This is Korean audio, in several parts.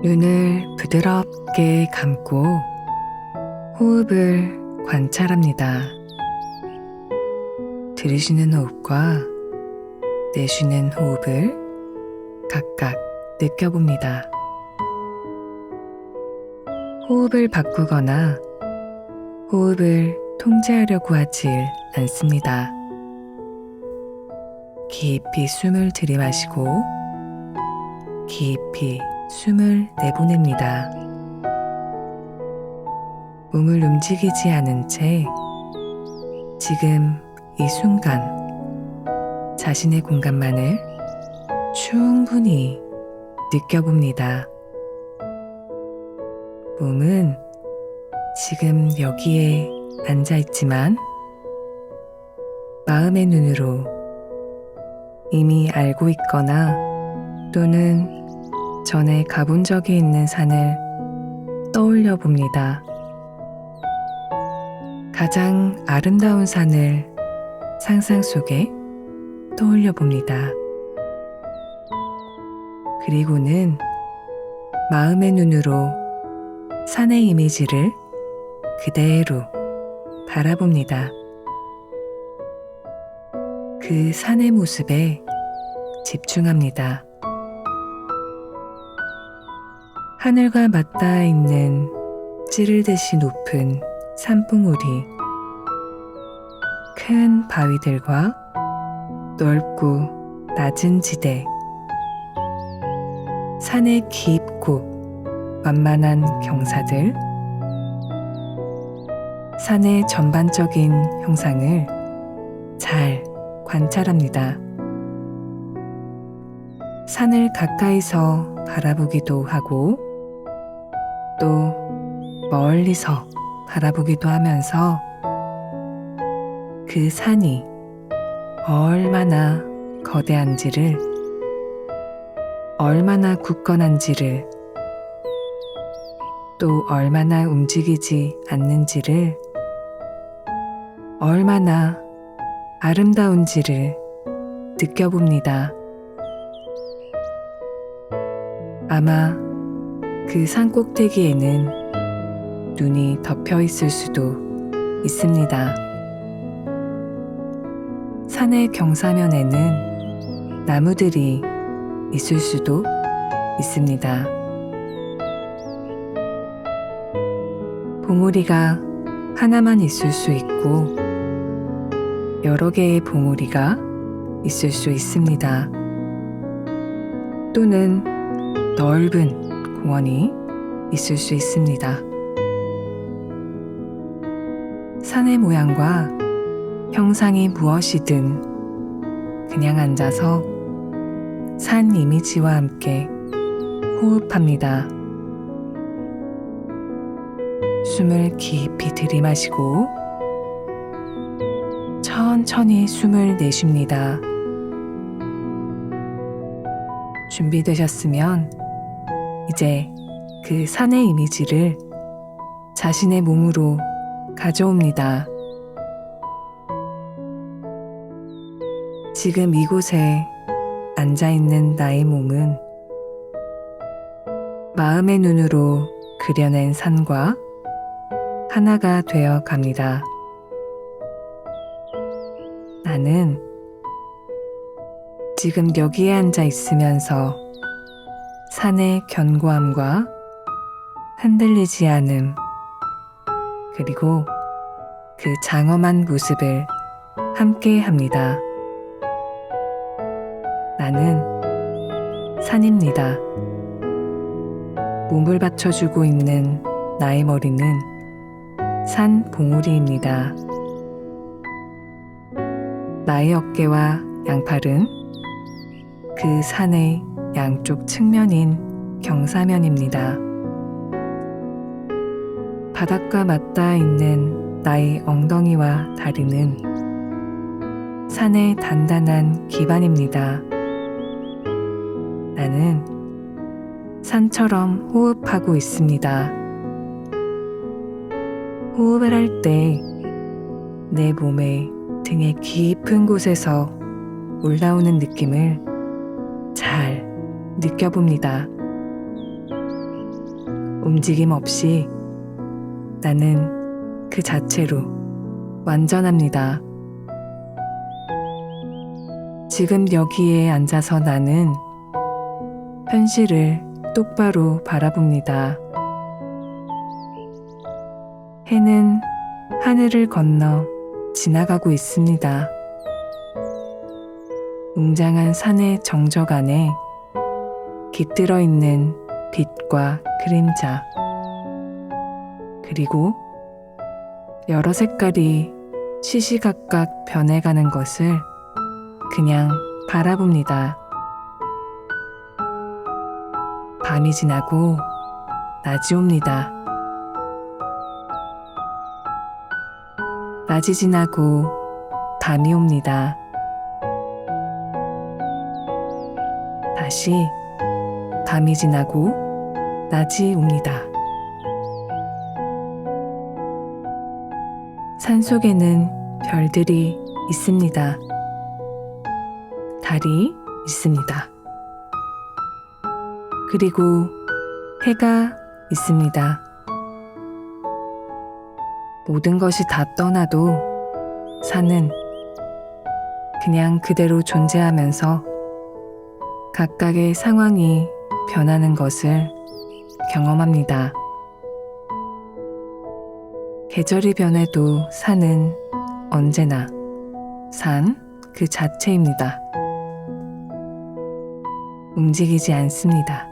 눈을 부드럽게 감고 호흡을 관찰합니다. 들이쉬는 호흡과 내쉬는 호흡을 각각 느껴봅니다. 호흡을 바꾸거나 호흡을 통제하려고 하지 않습니다. 깊이 숨을 들이마시고 깊이 숨을 내보냅니다. 몸을 움직이지 않은 채 지금 이 순간 자신의 공간만을 충분히 느껴봅니다. 몸은 지금 여기에 앉아있지만 마음의 눈으로 이미 알고 있거나 또는 전에 가본 적이 있는 산을 떠올려 봅니다. 가장 아름다운 산을 상상 속에 떠올려 봅니다. 그리고는 마음의 눈으로 산의 이미지를 그대로 바라봅니다. 그 산의 모습에 집중합니다. 하늘과 맞닿아 있는 찌르듯이 높은 산봉우리, 큰 바위들과 넓고 낮은 지대, 산의 깊고 완만한 경사들, 산의 전반적인 형상을 잘 관찰합니다. 산을 가까이서 바라보기도 하고 또 멀리서 바라보기도 하면서 그 산이 얼마나 거대한지를, 얼마나 굳건한지를, 또 얼마나 움직이지 않는지를, 얼마나 아름다운지를 느껴봅니다. 아마 그 산 꼭대기에는 눈이 덮여 있을 수도 있습니다. 산의 경사면에는 나무들이 있을 수도 있습니다. 봉우리가 하나만 있을 수 있고 여러 개의 봉우리가 있을 수 있습니다. 또는 넓은 공원이 있을 수 있습니다. 산의 모양과 형상이 무엇이든 그냥 앉아서 산 이미지와 함께 호흡합니다. 숨을 깊이 들이마시고 천천히 숨을 내쉽니다. 준비되셨으면 이제 그 산의 이미지를 자신의 몸으로 가져옵니다. 지금 이곳에 앉아있는 나의 몸은 마음의 눈으로 그려낸 산과 하나가 되어 갑니다. 나는 지금 여기에 앉아 있으면서 산의 견고함과 흔들리지 않음, 그리고 그 장엄한 모습을 함께 합니다. 나는 산입니다. 몸을 받쳐주고 있는 나의 머리는 산 봉우리입니다. 나의 어깨와 양팔은 그 산의 양쪽 측면인 경사면입니다. 바닥과 맞닿아 있는 나의 엉덩이와 다리는 산의 단단한 기반입니다. 나는 산처럼 호흡하고 있습니다. 호흡을 할 때 내 몸의 등의 깊은 곳에서 올라오는 느낌을 잘 느껴봅니다. 움직임 없이 나는 그 자체로 완전합니다. 지금 여기에 앉아서 나는 현실을 똑바로 바라봅니다. 해는 하늘을 건너 지나가고 있습니다. 웅장한 산의 정적 안에 깃들어 있는 빛과 그림자, 그리고 여러 색깔이 시시각각 변해가는 것을 그냥 바라봅니다. 밤이 지나고 낮이 옵니다. 낮이 지나고 밤이 옵니다. 다시 밤이 지나고 낮이 옵니다. 산속에는 별들이 있습니다. 달이 있습니다. 그리고 해가 있습니다. 모든 것이 다 떠나도 산은 그냥 그대로 존재하면서 각각의 상황이 변하는 것을 경험합니다. 계절이 변해도 산은 언제나 산 그 자체입니다. 움직이지 않습니다.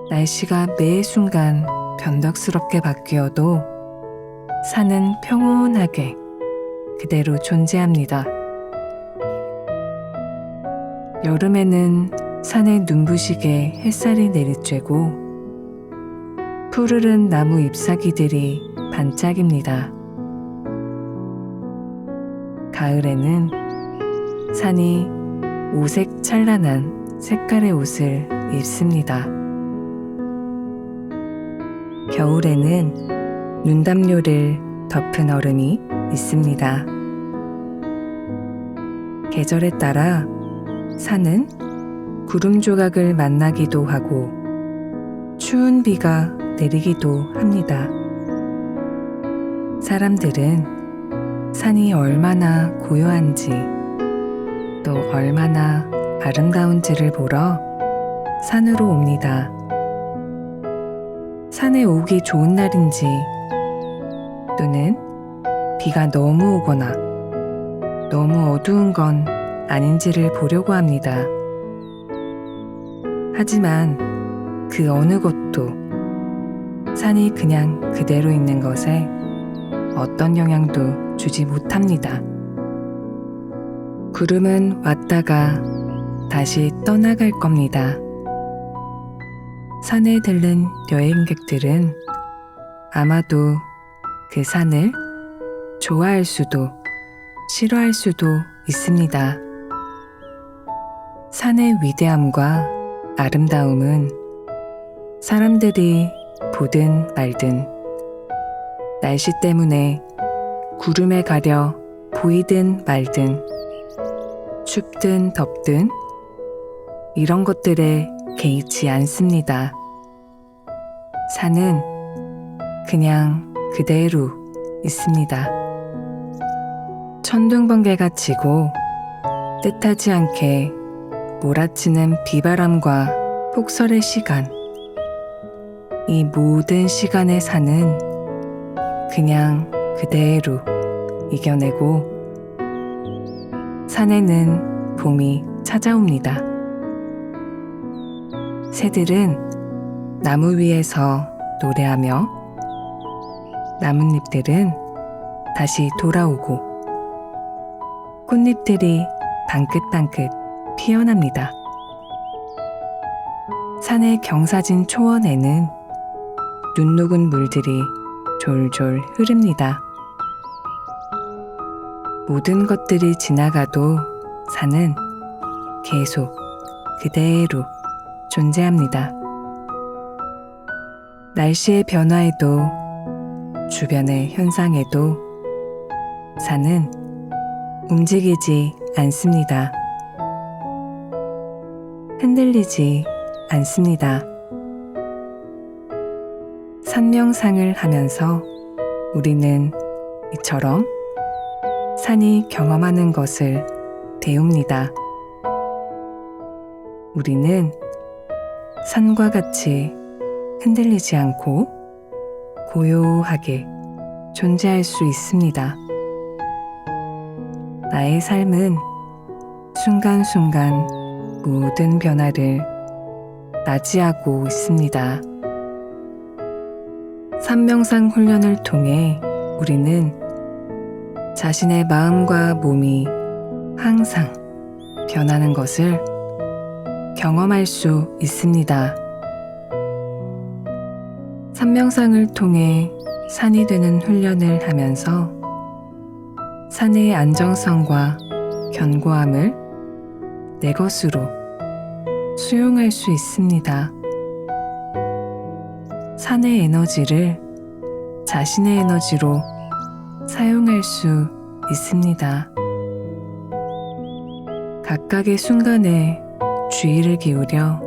날씨가 매 순간 변덕스럽게 바뀌어도 산은 평온하게 그대로 존재합니다. 여름에는 산의 눈부시게 햇살이 내리쬐고 푸르른 나무 잎사귀들이 반짝입니다. 가을에는 산이 오색 찬란한 색깔의 옷을 입습니다. 겨울에는 눈담요를 덮은 얼음이 있습니다. 계절에 따라 산은 구름 조각을 만나기도 하고 추운 비가 내리기도 합니다. 사람들은 산이 얼마나 고요한지 또 얼마나 아름다운지를 보러 산으로 옵니다. 산에 오기 좋은 날인지 또는 비가 너무 오거나 너무 어두운 건 아닌지를 보려고 합니다. 하지만 그 어느 것도 산이 그냥 그대로 있는 것에 어떤 영향도 주지 못합니다. 구름은 왔다가 다시 떠나갈 겁니다. 산에 들른 여행객들은 아마도 그 산을 좋아할 수도 싫어할 수도 있습니다. 산의 위대함과 아름다움은 사람들이 보든 말든 날씨 때문에 구름에 가려 보이든 말든 춥든 덥든 이런 것들에 개의치 않습니다. 산은 그냥 그대로 있습니다. 천둥번개가 치고 뜻하지 않게 몰아치는 비바람과 폭설의 시간, 이 모든 시간의 산은 그냥 그대로 이겨내고 산에는 봄이 찾아옵니다. 새들은 나무 위에서 노래하며 나뭇잎들은 다시 돌아오고 꽃잎들이 방긋방긋 피어납니다. 산의 경사진 초원에는 눈 녹은 물들이 졸졸 흐릅니다. 모든 것들이 지나가도 산은 계속 그대로 존재합니다. 날씨의 변화에도 주변의 현상에도 산은 움직이지 않습니다. 흔들리지 않습니다. 산명상을 하면서 우리는 이처럼 산이 경험하는 것을 배웁니다. 우리는 산과 같이 흔들리지 않고 고요하게 존재할 수 있습니다. 나의 삶은 순간순간 모든 변화를 맞이하고 있습니다. 산명상 훈련을 통해 우리는 자신의 마음과 몸이 항상 변하는 것을 경험할 수 있습니다. 산명상을 통해 산이 되는 훈련을 하면서 산의 안정성과 견고함을 내 것으로 수용할 수 있습니다. 산의 에너지를 자신의 에너지로 사용할 수 있습니다. 각각의 순간에 주의를 기울여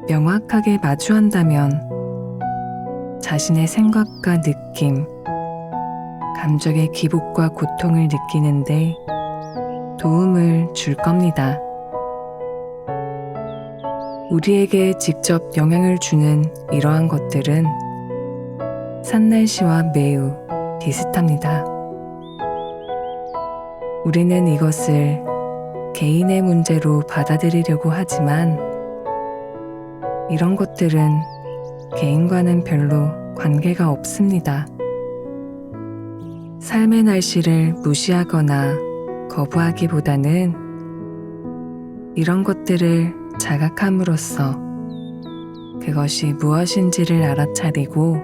명확하게 마주한다면 자신의 생각과 느낌, 감정의 기복과 고통을 느끼는데 도움을 줄 겁니다. 우리에게 직접 영향을 주는 이러한 것들은 산날씨와 매우 비슷합니다. 우리는 이것을 개인의 문제로 받아들이려고 하지만 이런 것들은 개인과는 별로 관계가 없습니다. 삶의 날씨를 무시하거나 거부하기보다는 이런 것들을 자각함으로써 그것이 무엇인지를 알아차리고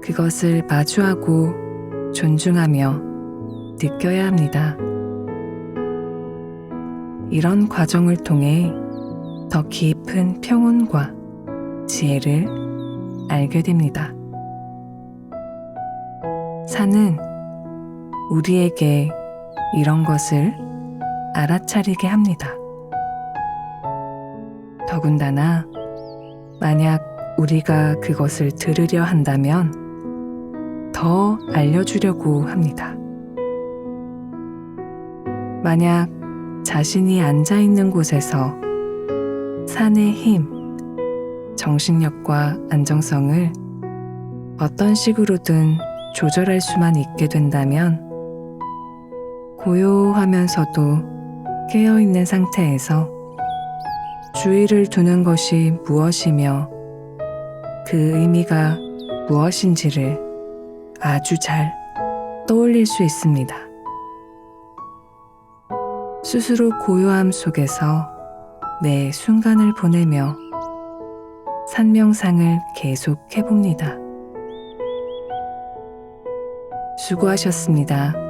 그것을 마주하고 존중하며 느껴야 합니다. 이런 과정을 통해 더 깊은 평온과 지혜를 알게 됩니다. 산은 우리에게 이런 것을 알아차리게 합니다. 더군다나 만약 우리가 그것을 들으려 한다면 더 알려주려고 합니다. 만약 자신이 앉아있는 곳에서 산의 힘, 정신력과 안정성을 어떤 식으로든 조절할 수만 있게 된다면 고요하면서도 깨어있는 상태에서 주의를 두는 것이 무엇이며 그 의미가 무엇인지를 아주 잘 떠올릴 수 있습니다. 스스로 고요함 속에서 매 순간을 보내며 산명상을 계속 해봅니다. 수고하셨습니다.